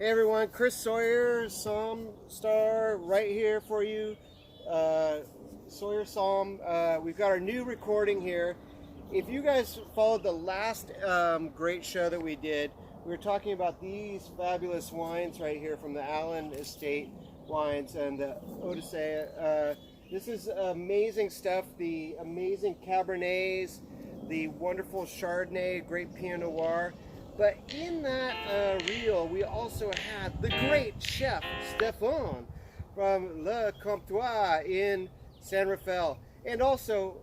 Hey everyone, Chris Sawyer, Psalm Star, right here for you. Sawyer Psalm. We've got our new recording here. If you guys followed the last great show that we did, we were talking about these fabulous wines right here from the Allen Estate wines and the Odyssey. This is amazing stuff. The amazing Cabernets, the wonderful Chardonnay, great Pinot Noir. But in that reel, we also had the great chef Stephen from Le Comptoir in San Rafael. And also,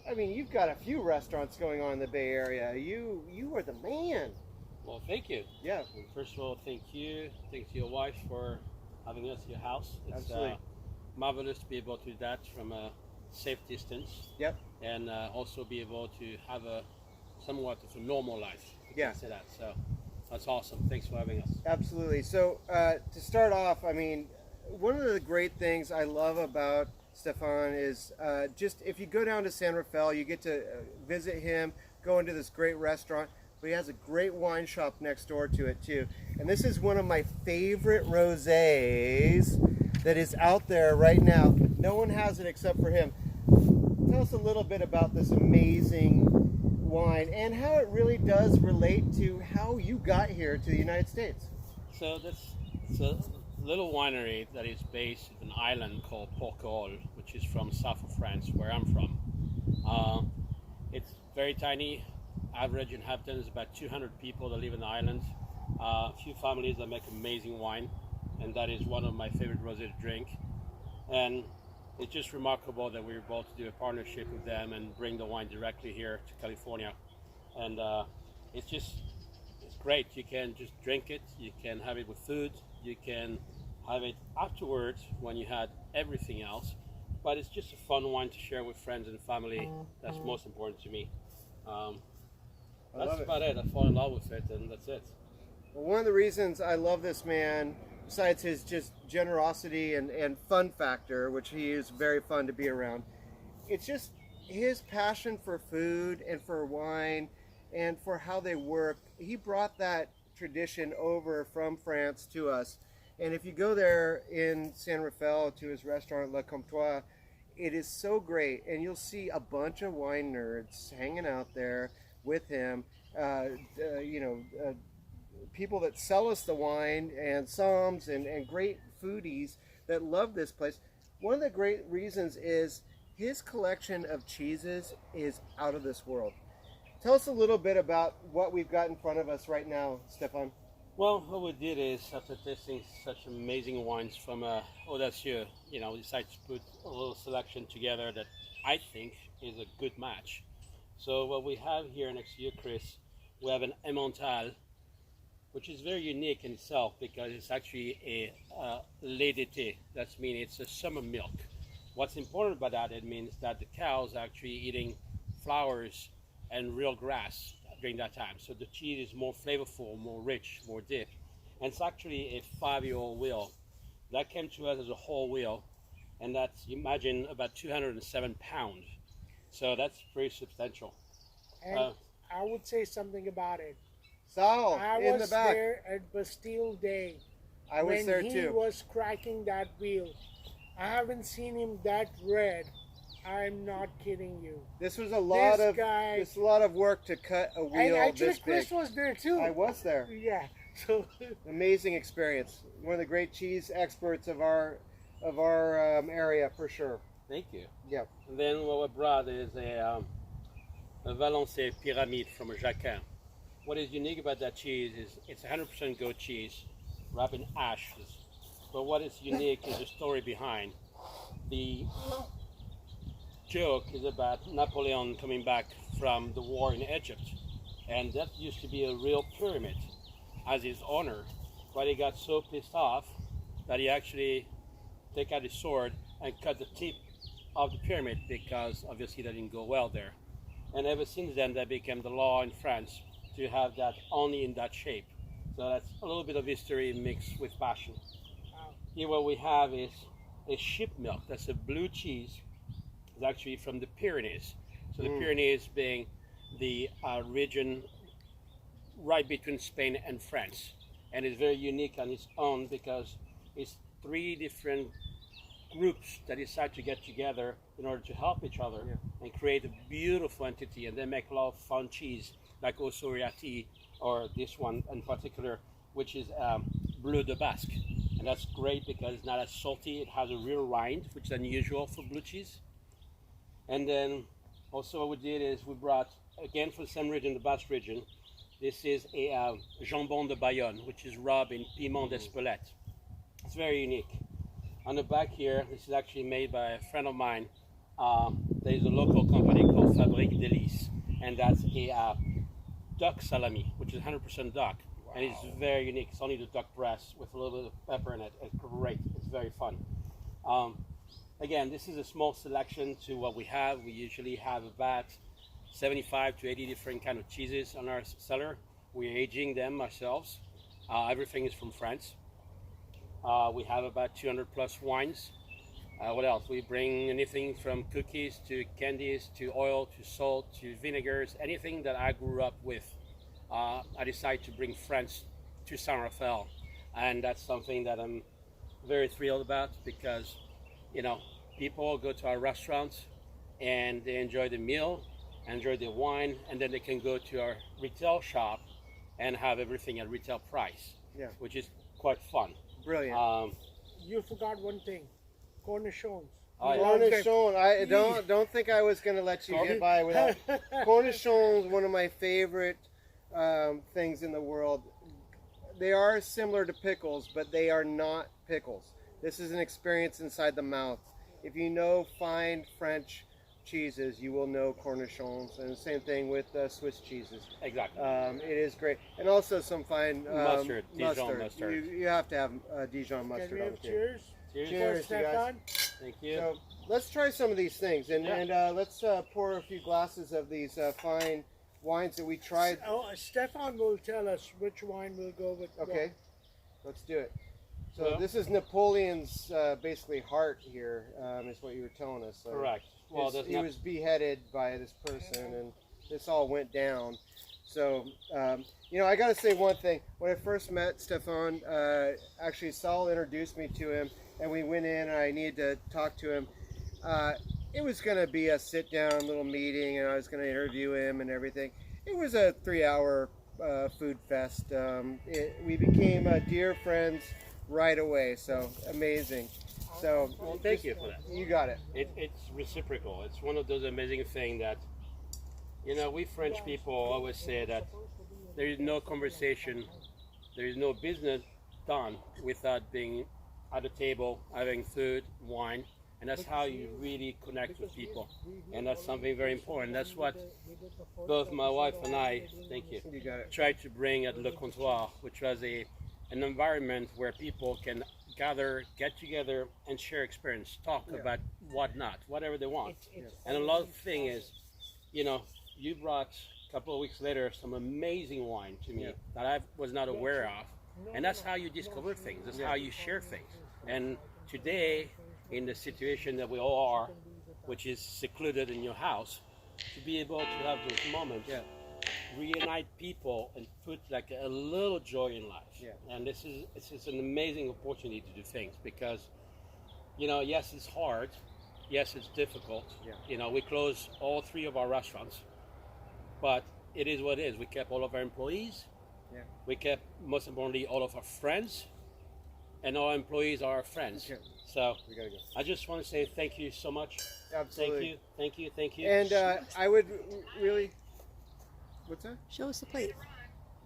I mean, you've got a few restaurants going on in the Bay Area. You are the man. Well, thank you. Yeah. First of all, thank you. Thanks to your wife for having us at your house. It's Absolutely. marvelous to be able to do that from a safe distance. Yep. And also be able to have a somewhat of a normal life. Yeah. Say that. So that's awesome. Thanks for having us. Absolutely. So to start off, I mean, one of the great things I love about Stefan is just if you go down to San Rafael, you get to visit him, go into this great restaurant, but he has a great wine shop next door to it too. And this is one of my favorite rosés that is out there right now. No one has it except for him. Tell us a little bit about this amazing wine and how it really does relate to how you got here to the United States. So it's a little winery that is based in an island called Courtade, which is from south of France, where I'm from. It's very tiny. Average inhabitants about 200 people that live in the island. A few families that make amazing wine, and that is one of my favorite rosé to drink. And it's just remarkable that we were able to do a partnership with them and bring the wine directly here to California. And it's great. You can just drink it, you can have it with food, you can have it afterwards when you had everything else. But it's just a fun wine to share with friends and family. That's most important to me. That's about it. I fall in love with it, and that's it. Well, one of the reasons I love this man, besides his just generosity and fun factor, which he is very fun to be around, it's just his passion for food and for wine and for how they work. He brought that tradition over from France to us. And if you go there in San Rafael to his restaurant, Le Comptoir, it is so great. And you'll see a bunch of wine nerds hanging out there with him, people that sell us the wine and somms and great foodies that love this place. One of the great reasons is his collection of cheeses is out of this world. Tell us a little bit about what we've got in front of us right now, Stefan. Well, what we did is, after tasting such amazing wines from Audacieux, we decided to put a little selection together that I think is a good match. So what we have here next to you, Chris, we have an Emmental, which is very unique in itself because it's actually a lait d'été. That means it's a summer milk. What's important about that, it means that the cows are actually eating flowers and real grass during that time. So the cheese is more flavorful, more rich, more deep. And it's actually a 5-year-old wheel. That came to us as a whole wheel, and that's, imagine, about 207 pounds. So that's pretty substantial. And I would say something about it. Sal, in the back. I was there at Bastille Day. I was there too. When he was cracking that wheel. I haven't seen him that red. I'm not kidding you. This was a lot of work to cut a wheel and actually, this big. Chris was there too. I was there. Yeah. So amazing experience. One of the great cheese experts of our area for sure. Thank you. Yeah. And then what we brought is a Valençay Pyramide from Jacquin. What is unique about that cheese is it's 100% goat cheese wrapped in ashes. But what is unique is the story behind. The joke is about Napoleon coming back from the war in Egypt. And that used to be a real pyramid as his honor. But he got so pissed off that he actually took out his sword and cut the tip of the pyramid because obviously that didn't go well there. And ever since then, that became the law in France to have that only in that shape. So that's a little bit of history mixed with passion. Here what we have is a sheep milk. That's a blue cheese. It's actually from the Pyrenees. So the Pyrenees being the region right between Spain and France. and it's very unique on its own because it's 3 different groups that decide to get together in order to help each other and create a beautiful entity, and they make a lot of fun cheese like Osoriati or this one in particular, which is Bleu de Basque. And that's great because it's not as salty. It has a real rind, which is unusual for blue cheese. And then also what we did is we brought, again for the same region, the Basque region, this is a jambon de Bayonne, which is rubbed in piment d'Espelette. It's very unique. On the back here, this is actually made by a friend of mine. There is a local company called Fabrique Délice, and that's a duck salami, which is 100% duck. Wow. And it's very unique. It's only the duck breast with a little bit of pepper in it. It's great. It's very fun. Again, this is a small selection to what we have. We usually have about 75 to 80 different kind of cheeses on our cellar. We're aging them ourselves. Everything is from France. We have about 200 plus wines. What else? We bring anything from cookies to candies to oil to salt to vinegars, anything that I grew up with. I decided to bring France to San Rafael, and that's something that I'm very thrilled about because, you know, people go to our restaurants and they enjoy the meal, enjoy the wine, and then they can go to our retail shop and have everything at retail price, which is quite fun. Brilliant. You forgot one thing. Cornichons. Cornichon. I don't think I was going to let you get by without cornichons. One of my favorite things in the world. They are similar to pickles, but they are not pickles. This is an experience inside the mouth. If you know fine French cheeses, you will know cornichons, and the same thing with Swiss cheeses. Exactly. It is great, and also some fine mustard. Dijon mustard. You have to have Dijon mustard. Can we have cheers? Cheers, you guys. Thank you. So let's try some of these things, and let's pour a few glasses of these fine wines that we tried. Oh, Stefan will tell us which wine will go with Okay, let's do it. So well, this is Napoleon's basically heart here, is what you were telling us. So correct. Well, he was beheaded by this person, and this all went down. So, you know, I got to say one thing. When I first met Stefan, actually Saul introduced me to him, and we went in, and I needed to talk to him. It was going to be a sit-down little meeting, and I was going to interview him and everything. It was a 3-hour food fest. We became dear friends right away, so amazing. So, well, thank you for that. You got it. It's reciprocal. It's one of those amazing things that, you know, we French people always say that there is no conversation, there is no business done without being at a table, having food, wine, and that's how you really connect with people. And that's something very important. That's what both my wife and I, thank you, tried to bring at Le Comptoir, which was an environment where people can gather, get together, and share experience, talk about whatever they want. And a lot of thing is, you know, you brought a couple of weeks later some amazing wine to me that I was not aware of, and that's how you discover things. That's how you share things. And today, in the situation that we all are, which is secluded in your house, to be able to have those moments, reunite people and put like a little joy in life. And it's an amazing opportunity to do things because, you know, yes, it's hard. Yes, it's difficult. You know, we closed all 3 of our restaurants, but it is what it is. We kept all of our employees. We kept, most importantly, all of our friends, and our employees are our friends. So we gotta go. I just want to say thank you so much. Absolutely. Thank you. And I would really. What's that? Show us the plate.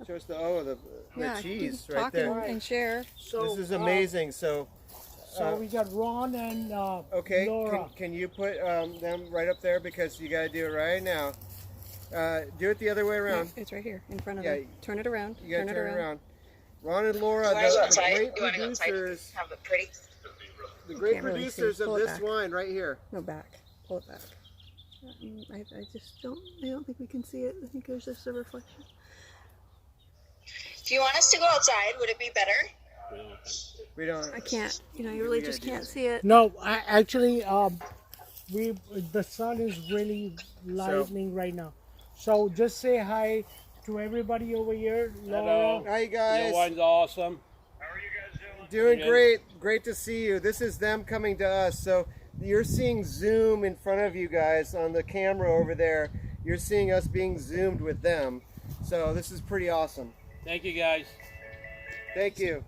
Show us the cheese right talk there. and share. So, This is amazing. So we got Ron and okay, Laura. can you put them right up there because you got to do it right now. Do it the other way around. It's right here in front of you. Turn it around. You got to turn it around. Ron and Laura, the great producers. Have it pretty. The great Can't really producers see. of Pull it this back. wine right here. No, back. Pull it back. I just don't. I don't think we can see it. I think there's just a reflection. Do you want us to go outside? Would it be better? We don't. I can't. You know, you really just can't see it. No, actually, the sun is really lightning right now. So just say hi to everybody over here. Hello. Laura. Hi, you Your guys. wine's awesome. Doing Good. great. Great to see you. This is them coming to us. So you're seeing Zoom in front of you guys on the camera over there. You're seeing us being zoomed with them. So this is pretty awesome. Thank you, guys. Thank you.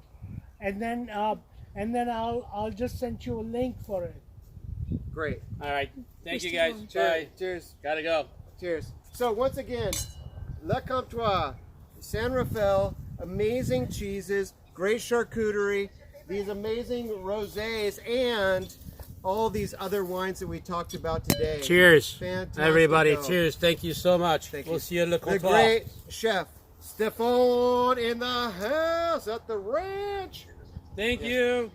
And then I'll just send you a link for it. Great. All right. Thank Mr. you, guys. Long. Bye. Cheers. Gotta go. Cheers. So once again, Le Comptoir, San Rafael, amazing cheeses, great charcuterie, these amazing rosés, and all these other wines that we talked about today. Cheers, Fantastic everybody. dough. Cheers. Thank you so much. Thank We'll you. see you at Le The Comptoir. great chef, Stephen in the house at the ranch. Thank you.